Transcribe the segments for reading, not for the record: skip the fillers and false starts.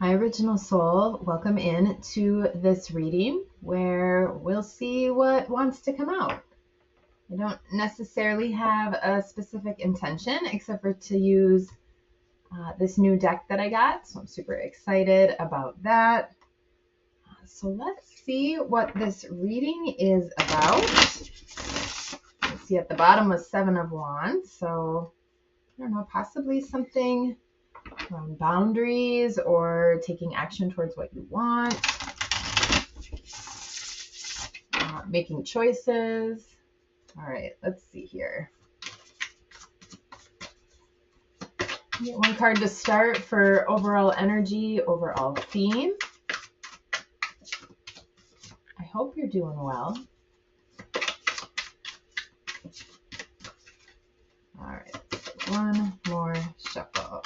Hi, Original Soul. Welcome in to this reading where we'll see what wants to come out. I don't necessarily have a specific intention except for to use this new deck that I got. So I'm super excited about that. So let's see what this reading is about. Let's see, at the bottom was Seven of Wands. So I don't know, possibly something boundaries or taking action towards what you want, making choices. All right, let's see here. Get one card to start for overall energy, overall theme. I hope you're doing well. All right, so one more shuffle.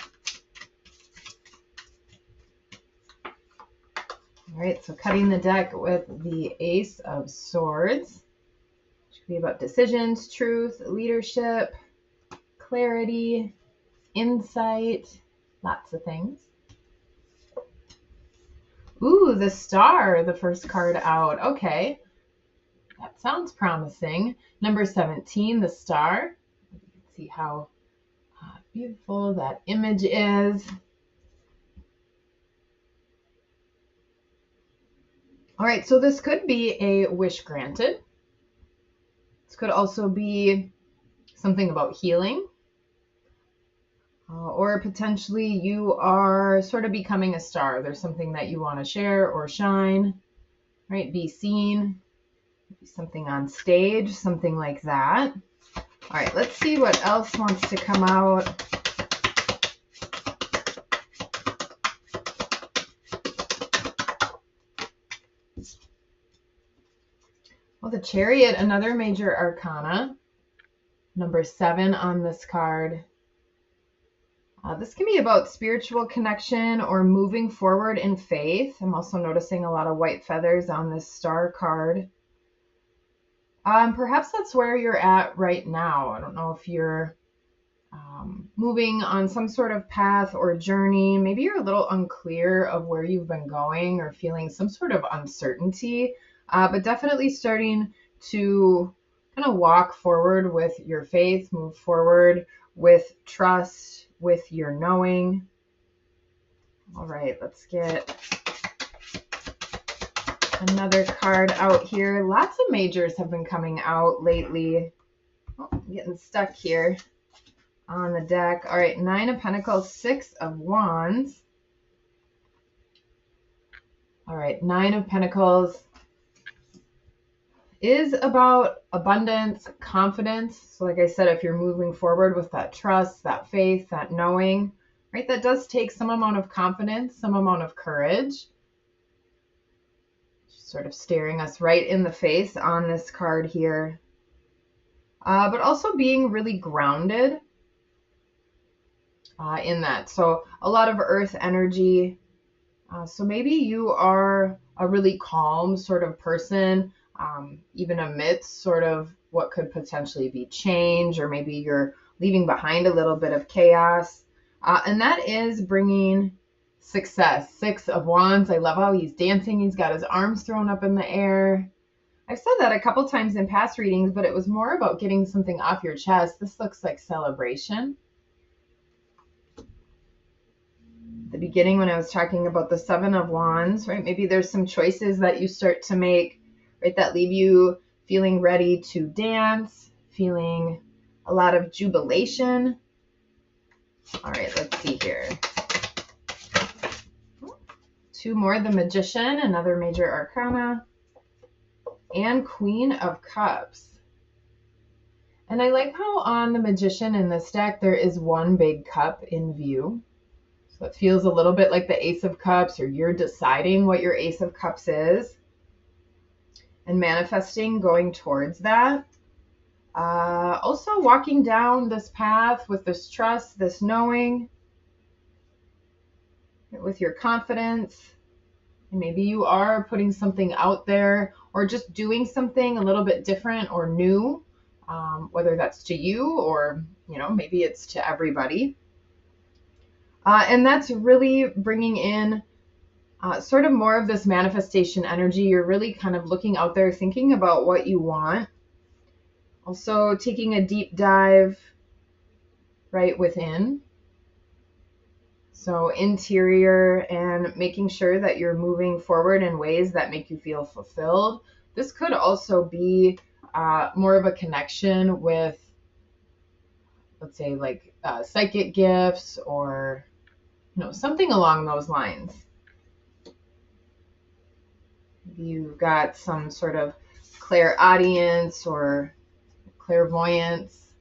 All right, so cutting the deck with the Ace of Swords, which could be about decisions, truth, leadership, clarity, insight, lots of things. Ooh, the Star, the first card out. Okay, that sounds promising. Number 17, the Star. You can see how beautiful that image is. All right, so this could be a wish granted. This could also be something about healing. Or potentially you are sort of becoming a star. There's something that you want to share or shine, right? Be seen, something on stage, something like that. All right, let's see what else wants to come out. Well, the Chariot, another major arcana, number 7 on this card. This can be about spiritual connection or moving forward in faith. I'm also noticing a lot of white feathers on this Star card. Perhaps that's where you're at right now. I don't know if you're moving on some sort of path or journey. Maybe you're a little unclear of where you've been going or feeling some sort of uncertainty, but definitely starting to kind of walk forward with your faith, move forward with trust, with your knowing. All right, let's get another card out here. Lots of majors have been coming out lately. Oh, I'm getting stuck here on the deck. All right, 9 of Pentacles, 6 of Wands. All right, 9 of Pentacles is about abundance, confidence. So like I said, if you're moving forward with that trust, that faith, that knowing, right, that does take some amount of confidence, some amount of courage. Just sort of staring us right in the face on this card here. But also being really grounded in that. So a lot of earth energy. So maybe you are a really calm sort of person, even amidst sort of what could potentially be change, or maybe you're leaving behind a little bit of chaos. And that is bringing success. 6 of Wands. I love how he's dancing. He's got his arms thrown up in the air. I've said that a couple times in past readings, but it was more about getting something off your chest. This looks like celebration. The beginning when I was talking about the 7 of Wands, right? Maybe there's some choices that you start to make, right, that leave you feeling ready to dance, feeling a lot of jubilation. All right, let's see here. 2 more, the Magician, another major arcana, and Queen of Cups. And I like how on the Magician in this deck, there is one big cup in view. So it feels a little bit like the Ace of Cups, or you're deciding what your Ace of Cups is and manifesting, going towards that. Also walking down this path with this trust, this knowing, with your confidence. And maybe you are putting something out there or just doing something a little bit different or new, whether that's to you or, maybe it's to everybody. And that's really bringing in sort of more of this manifestation energy. You're really kind of looking out there, thinking about what you want. Also taking a deep dive right within. So interior, and making sure that you're moving forward in ways that make you feel fulfilled. This could also be more of a connection with, let's say, like psychic gifts, or something along those lines. Maybe you've got some sort of clairaudience or clairvoyance.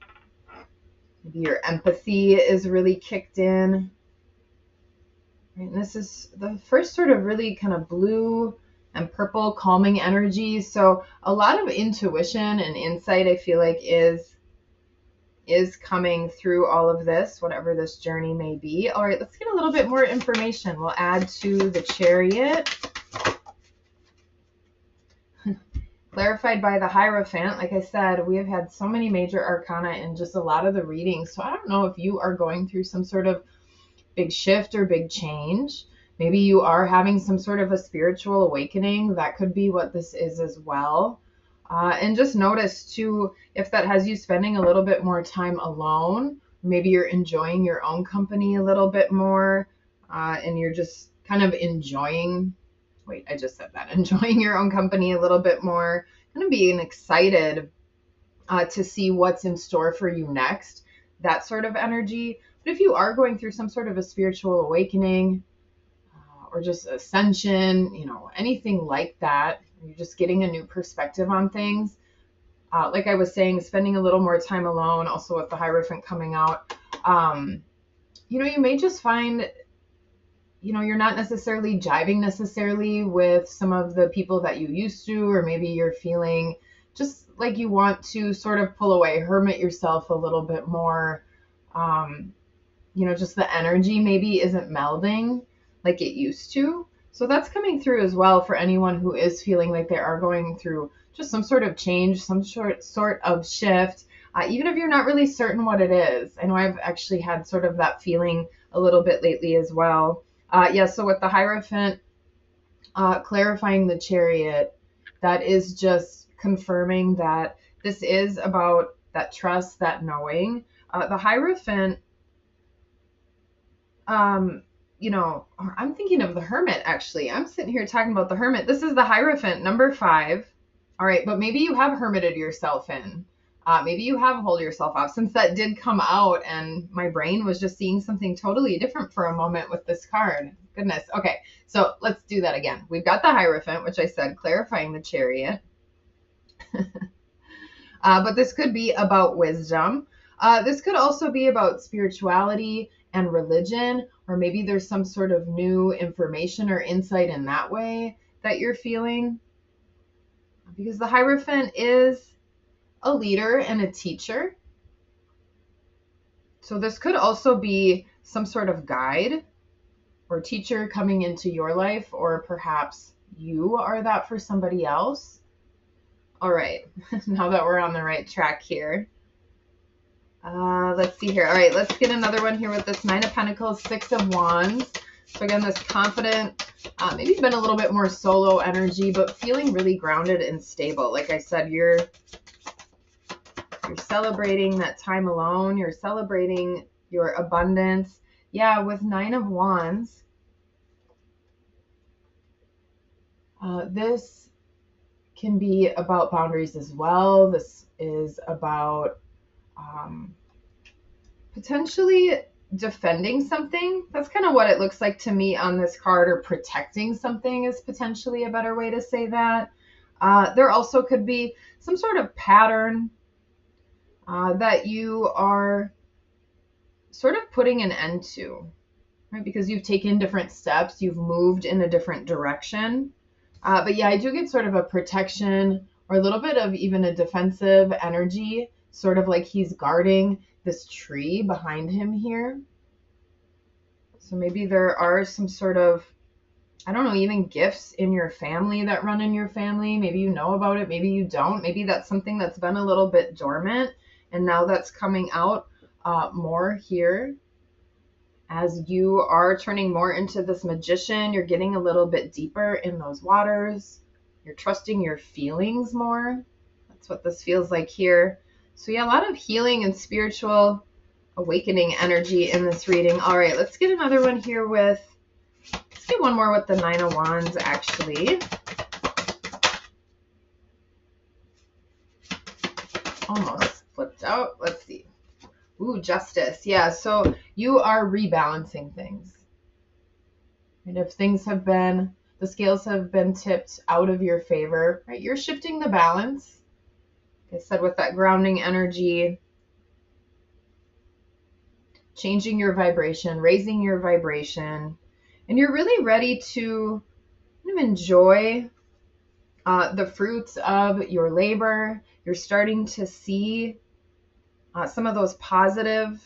Maybe your empathy is really kicked in. And this is the first sort of really kind of blue and purple calming energy. So a lot of intuition and insight, I feel like, is coming through all of this, whatever this journey may be. All right, let's get a little bit more information. We'll add to the Chariot. Clarified by the Hierophant. Like I said, we have had so many major arcana in just a lot of the readings. So I don't know if you are going through some sort of big shift or big change. Maybe you are having some sort of a spiritual awakening. That could be what this is as well. And just notice too, if that has you spending a little bit more time alone. Maybe you're enjoying your own company a little bit more, and you're just kind of enjoying your own company a little bit more, kind of being excited to see what's in store for you next, that sort of energy. But if you are going through some sort of a spiritual awakening or just ascension, anything like that, you're just getting a new perspective on things. Like I was saying, spending a little more time alone, also with the Hierophant coming out, you may just find, you're not necessarily jiving necessarily with some of the people that you used to, or maybe you're feeling just like you want to sort of pull away, hermit yourself a little bit more. Just the energy maybe isn't melding like it used to. So that's coming through as well for anyone who is feeling like they are going through just some sort of change, some sort of shift, even if you're not really certain what it is. I know I've actually had sort of that feeling a little bit lately as well. So with the Hierophant clarifying the Chariot, that is just confirming that this is about that trust, that knowing. The Hierophant, I'm thinking of the Hermit, actually. I'm sitting here talking about the Hermit. This is the Hierophant, number 5. All right, but maybe you have hermited yourself in. Maybe you have holed yourself off, since that did come out and my brain was just seeing something totally different for a moment with this card. Goodness. Okay, so let's do that again. We've got the Hierophant, which I said, clarifying the Chariot. But this could be about wisdom. This could also be about spirituality and religion, or maybe there's some sort of new information or insight in that way that you're feeling. Because the Hierophant is a leader and a teacher. So this could also be some sort of guide or teacher coming into your life, or perhaps you are that for somebody else. All right, now that we're on the right track here. Let's see here. All right, let's get another one here with this 9 of Pentacles, 6 of Wands. So again, this confident, maybe been a little bit more solo energy, but feeling really grounded and stable. Like I said, you're celebrating that time alone. You're celebrating your abundance. Yeah, with 9 of Wands, this can be about boundaries as well. This is about potentially defending something. That's kind of what it looks like to me on this card, or protecting something is potentially a better way to say that. There also could be some sort of pattern that you are sort of putting an end to, right? Because you've taken different steps, you've moved in a different direction. But yeah, I do get sort of a protection, or a little bit of even a defensive energy, sort of like he's guarding this tree behind him here. So maybe there are some sort of, I don't know, even gifts in your family that run in your family. Maybe you know about it, maybe you don't. Maybe that's something that's been a little bit dormant, and now that's coming out more here. As you are turning more into this magician, you're getting a little bit deeper in those waters. You're trusting your feelings more. That's what this feels like here. So yeah, a lot of healing and spiritual awakening energy in this reading. All right, let's get another one here with, let's get one more with the Nine of Wands, actually. Almost flipped out. Let's see. Ooh, Justice. Yeah, so you are rebalancing things. And if things have been, the scales have been tipped out of your favor, right? You're shifting the balance. Like I said, with that grounding energy, changing your vibration, raising your vibration, and you're really ready to kind of enjoy the fruits of your labor. You're starting to see some of those positive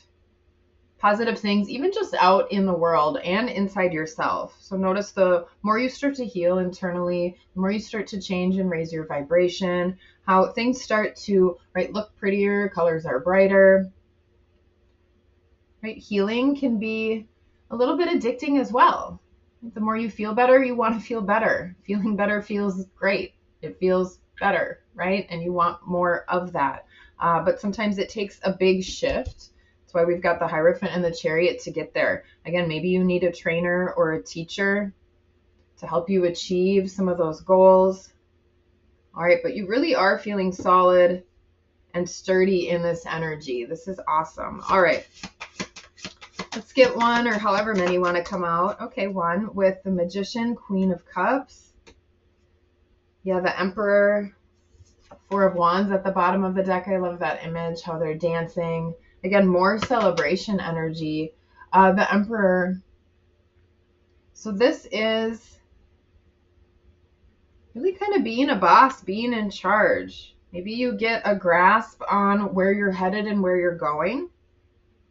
things, even just out in the world and inside yourself. So notice the more you start to heal internally, the more you start to change and raise your vibration, how things start to, right, look prettier, colors are brighter. Right? Healing can be a little bit addicting as well. The more you feel better, you want to feel better. Feeling better feels great. It feels better, right? And you want more of that. But sometimes it takes a big shift. That's why we've got the Hierophant and the Chariot to get there. Again, maybe you need a trainer or a teacher to help you achieve some of those goals. All right, but you really are feeling solid and sturdy in this energy. This is awesome. All right. Let's get one, or however many want to come out. Okay, one with the Magician, Queen of Cups. Yeah, the Emperor, Four of Wands at the bottom of the deck. I love that image, how they're dancing. Again, more celebration energy. The Emperor. So this is really kind of being a boss, being in charge. Maybe you get a grasp on where you're headed and where you're going.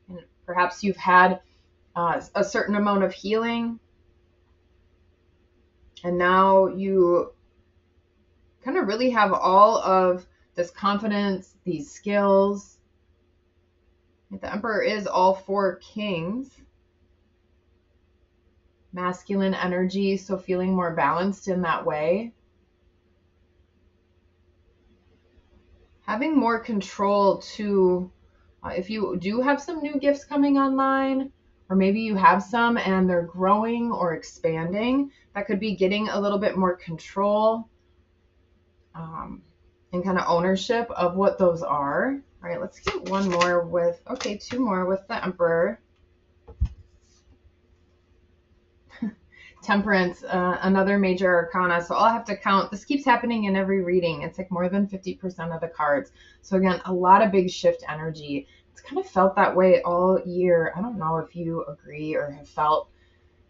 And perhaps you've had a certain amount of healing, and now you kind of really have all of this confidence, these skills. The Emperor is all four kings. Masculine energy, so feeling more balanced in that way. Having more control to, if you do have some new gifts coming online, or maybe you have some and they're growing or expanding, that could be getting a little bit more control and kind of ownership of what those are. All right, let's get one more with, okay, two more with the Emperor. Temperance, another major arcana. So I'll have to count. This keeps happening in every reading. It's like more than 50% of the cards. So again, a lot of big shift energy. It's kind of felt that way all year. I don't know if you agree or have felt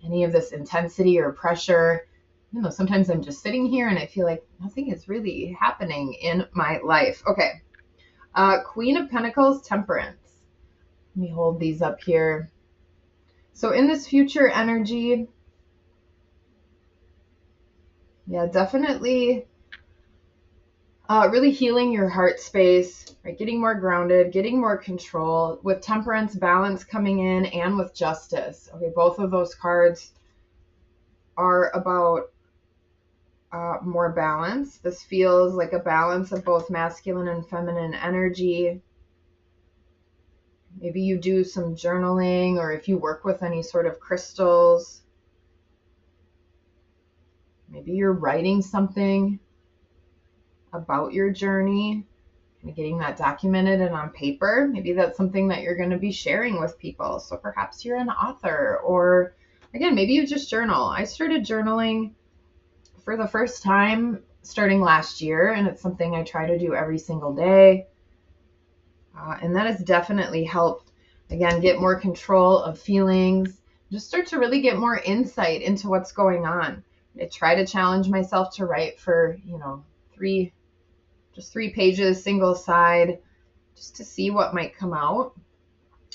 any of this intensity or pressure. You know, sometimes I'm just sitting here and I feel like nothing is really happening in my life. Okay. Queen of Pentacles, Temperance. Let me hold these up here. So in this future energy, yeah, definitely really healing your heart space, right? Getting more grounded, getting more control with Temperance, balance coming in, and with Justice. Okay, both of those cards are about more balance. This feels like a balance of both masculine and feminine energy. Maybe you do some journaling, or if you work with any sort of crystals, maybe you're writing something about your journey, kind of getting that documented and on paper. Maybe that's something that you're going to be sharing with people. So perhaps you're an author, or again, maybe you just journal. I started journaling for the first time starting last year, and it's something I try to do every single day. And that has definitely helped, again, get more control of feelings, just start to really get more insight into what's going on. I try to challenge myself to write for, just 3 pages, single side, just to see what might come out.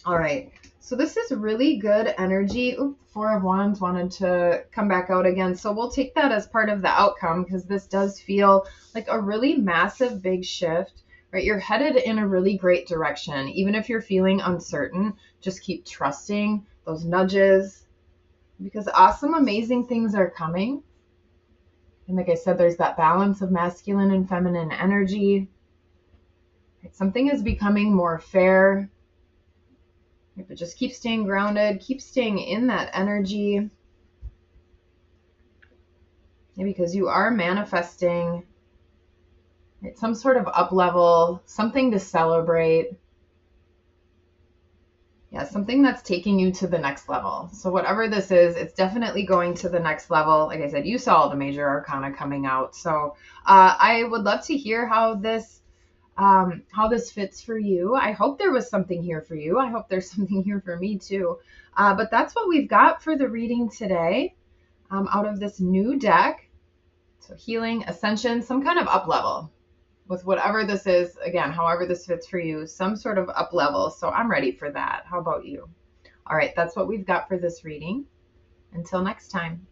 All right. So this is really good energy. Ooh, Four of Wands wanted to come back out again. So we'll take that as part of the outcome, because this does feel like a really massive, big shift, right? You're headed in a really great direction. Even if you're feeling uncertain, just keep trusting those nudges, because awesome, amazing things are coming. And like I said, there's that balance of masculine and feminine energy. Something is becoming more fair. But just keep staying grounded, keep staying in that energy. Because you are manifesting some sort of up level, something to celebrate. Yeah, something that's taking you to the next level. So whatever this is, it's definitely going to the next level. Like I said, you saw the major arcana coming out. So I would love to hear how this fits for you. I hope there was something here for you. I hope there's something here for me too. But that's what we've got for the reading today out of this new deck. So healing, ascension, some kind of up level with whatever this is. Again, however this fits for you, some sort of up level. So I'm ready for that. How about you? All right, that's what we've got for this reading. Until next time.